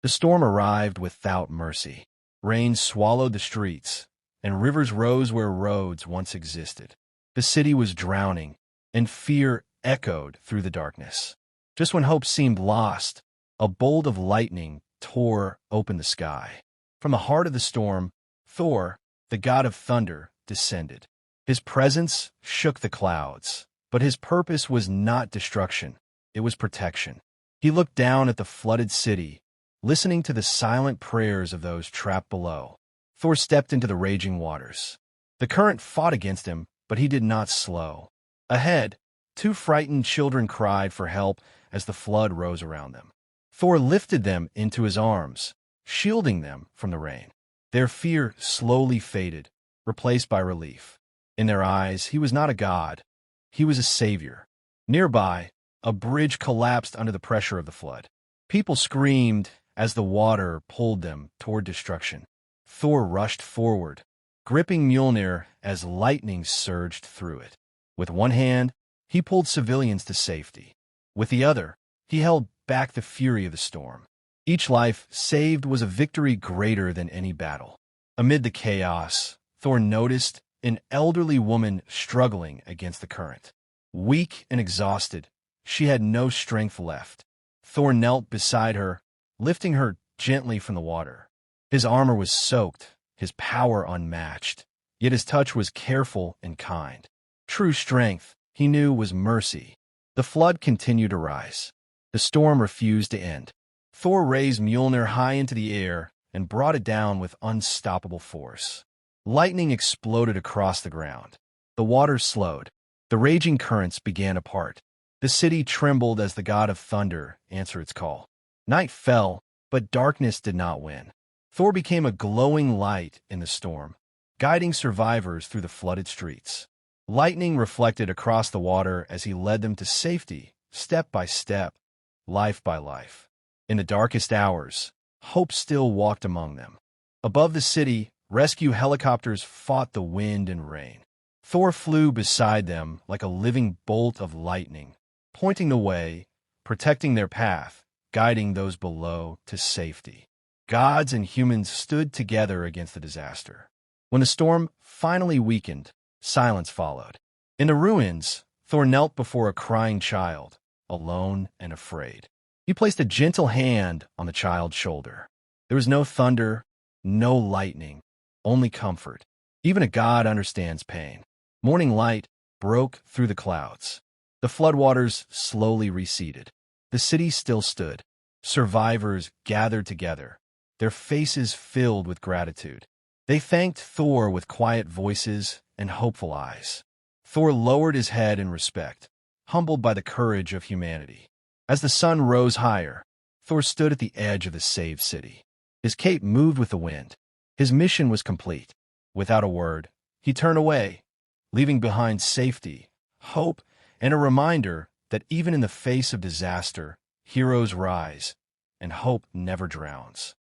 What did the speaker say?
The storm arrived without mercy. Rain swallowed the streets, and rivers rose where roads once existed. The city was drowning, and fear echoed through the darkness. Just when hope seemed lost, a bolt of lightning tore open the sky. From the heart of the storm, Thor, the god of thunder, descended. His presence shook the clouds, but his purpose was not destruction, it was protection. He looked down at the flooded city, listening to the silent prayers of those trapped below. Thor stepped into the raging waters. The current fought against him, but he did not slow. Ahead, two frightened children cried for help as the flood rose around them. Thor lifted them into his arms, shielding them from the rain. Their fear slowly faded, replaced by relief. In their eyes, he was not a god. He was a savior. Nearby, a bridge collapsed under the pressure of the flood. People screamed as the water pulled them toward destruction. Thor rushed forward, gripping Mjolnir as lightning surged through it. With one hand, he pulled civilians to safety. With the other, he held back the fury of the storm. Each life saved was a victory greater than any battle. Amid the chaos, Thor noticed an elderly woman struggling against the current. Weak and exhausted, she had no strength left. Thor knelt beside her, lifting her gently from the water. His armor was soaked, his power unmatched, yet his touch was careful and kind. True strength, he knew, was mercy. The flood continued to rise. The storm refused to end. Thor raised Mjolnir high into the air and brought it down with unstoppable force. Lightning exploded across the ground. The waters slowed. The raging currents began to part. The city trembled as the god of thunder answered its call. Night fell, but darkness did not win. Thor became a glowing light in the storm, guiding survivors through the flooded streets. Lightning reflected across the water as he led them to safety, step by step, life by life. In the darkest hours, hope still walked among them. Above the city, rescue helicopters fought the wind and rain. Thor flew beside them like a living bolt of lightning, pointing the way, protecting their path, guiding those below to safety. Gods and humans stood together against the disaster. When the storm finally weakened, silence followed. In the ruins, Thor knelt before a crying child, alone and afraid. He placed a gentle hand on the child's shoulder. There was no thunder, no lightning, only comfort. Even a god understands pain. Morning light broke through the clouds. The floodwaters slowly receded. The city still stood. Survivors gathered together, their faces filled with gratitude. They thanked Thor with quiet voices and hopeful eyes. Thor lowered his head in respect, humbled by the courage of humanity. As the sun rose higher, Thor stood at the edge of the saved city. His cape moved with the wind. His mission was complete. Without a word, he turned away, leaving behind safety, hope, and a reminder that even in the face of disaster, heroes rise, and hope never drowns.